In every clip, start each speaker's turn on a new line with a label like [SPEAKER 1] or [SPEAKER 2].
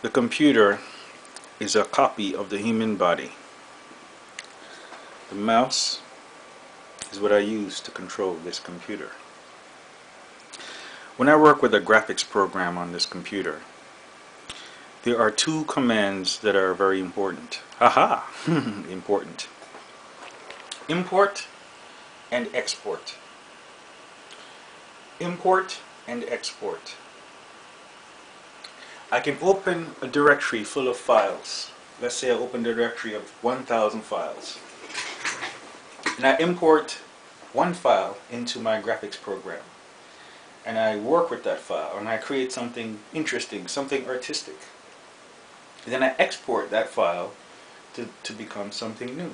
[SPEAKER 1] The computer is a copy of the human body. The mouse is what I use to control this computer. When I work with a graphics program on this computer, there are two commands that are very important. Haha! Important. Import and export. Import and export. I can open a directory full of files. Let's say I open a directory of 1,000 files. And I import one file into my graphics program. And I work with that file and I create something interesting, something artistic. And then I export that file to become something new.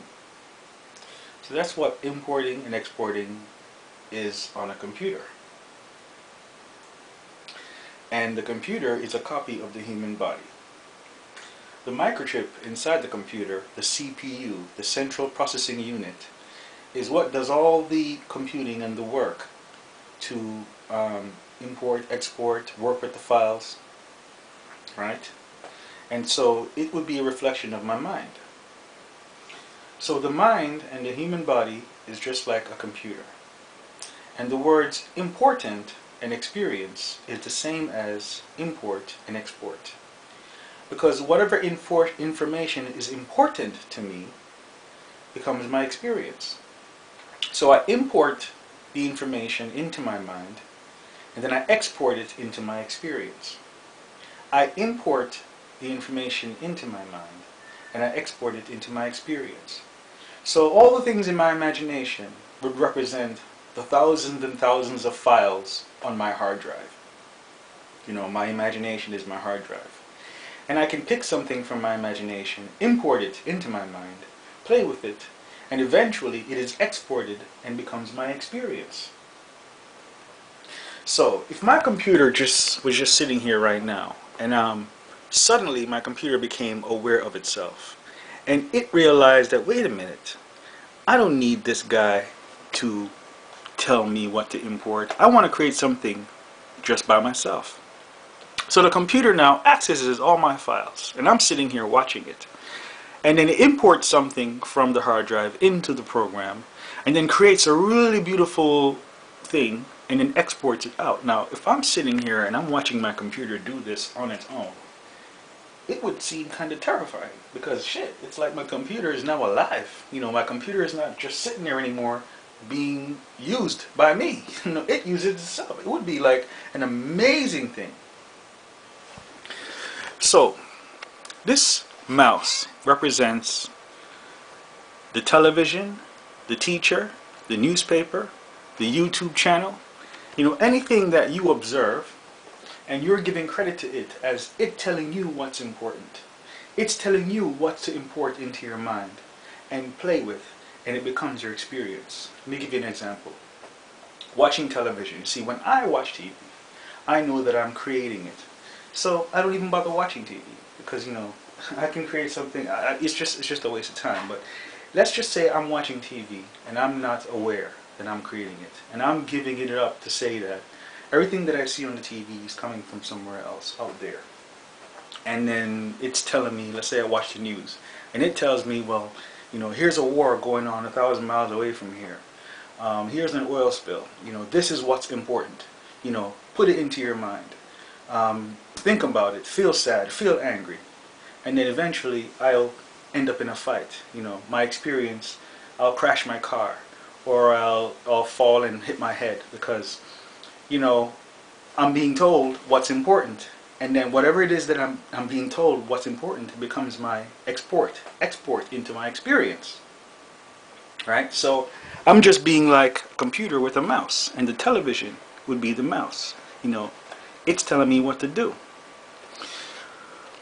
[SPEAKER 1] So that's what importing and exporting is on a computer. And the computer is a copy of the human body. The microchip inside the computer, the CPU, the central processing unit, is what does all the computing and the work to import, export, work with the files, right? And so it would be a reflection of my mind. So the mind and the human body is just like a computer. And the words important and experience is the same as import and export. Because whatever information is important to me becomes my experience. So I import the information into my mind and then I export it into my experience. I import the information into my mind and I export it into my experience. So all the things in my imagination would represent the thousands and thousands of files on my hard drive. You know, my imagination is my hard drive. And I can pick something from my imagination, import it into my mind, play with it, and eventually it is exported and becomes my experience. So if my computer was just sitting here right now, and suddenly my computer became aware of itself, and it realized that, wait a minute, I don't need this guy to tell me what to import. I want to create something just by myself. So the computer now accesses all my files, and I'm sitting here watching it. And then it imports something from the hard drive into the program, and then creates a really beautiful thing, and then exports it out. Now, if I'm sitting here and I'm watching my computer do this on its own, it would seem kind of terrifying, because shit, it's like my computer is now alive. You know, my computer is not just sitting there anymore being used by me. You know, it uses itself. It would be like an amazing thing. So, this mouse represents the television, the teacher, the newspaper, the YouTube channel. You know, anything that you observe and you're giving credit to it as it telling you what's important. It's telling you what to import into your mind and play with, and it becomes your experience. Let me give you an example. Watching television. See, when I watch TV, I know that I'm creating it. So I don't even bother watching TV because, you know, I can create something. It's just a waste of time. But let's just say I'm watching TV and I'm not aware that I'm creating it, and I'm giving it up to say that everything that I see on the TV is coming from somewhere else out there. And then it's telling me, let's say I watch the news, and it tells me, well, you know, here's a war going on 1,000 miles away from here. Here's an oil spill. You know, this is what's important. You know, put it into your mind. Think about it. Feel sad. Feel angry. And then eventually I'll end up in a fight. You know, my experience, I'll crash my car, or I'll fall and hit my head because, you know, I'm being told what's important. And then whatever it is that I'm being told what's important becomes my export into my experience. Right? So I'm just being like a computer with a mouse, and the television would be the mouse. You know, it's telling me what to do.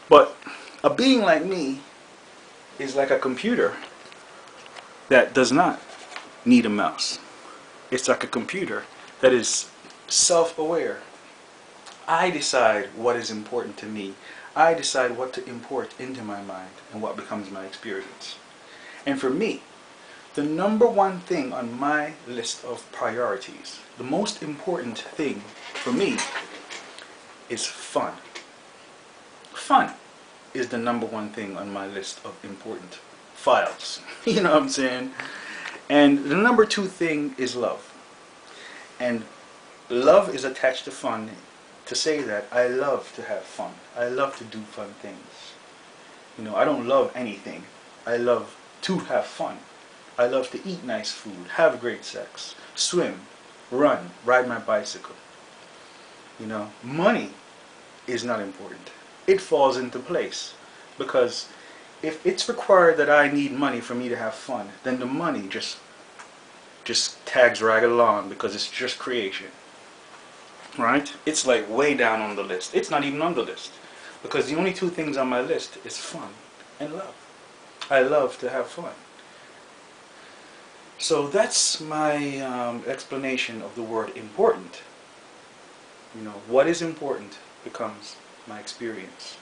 [SPEAKER 1] But a being like me is like a computer that does not need a mouse. It's like a computer that is self-aware. I decide what is important to me. I decide what to import into my mind and what becomes my experience. And for me, the number one thing on my list of priorities, the most important thing for me is fun. Fun. is the number one thing on my list of important files. You know what I'm saying? And the number two thing is love. And love is attached to fun, to say that I love to have fun. I love to do fun things. You know, I don't love anything. I love to have fun. I love to eat nice food, have great sex, swim, run, ride my bicycle. You know, money is not important. It falls into place, because if it's required that I need money for me to have fun, then the money just tags right along, because it's just creation. Right? It's like way down on the list. It's not even on the list, because the only two things on my list is fun and love. I love to have fun. So that's my explanation of the word important. You know, what is important becomes my experience.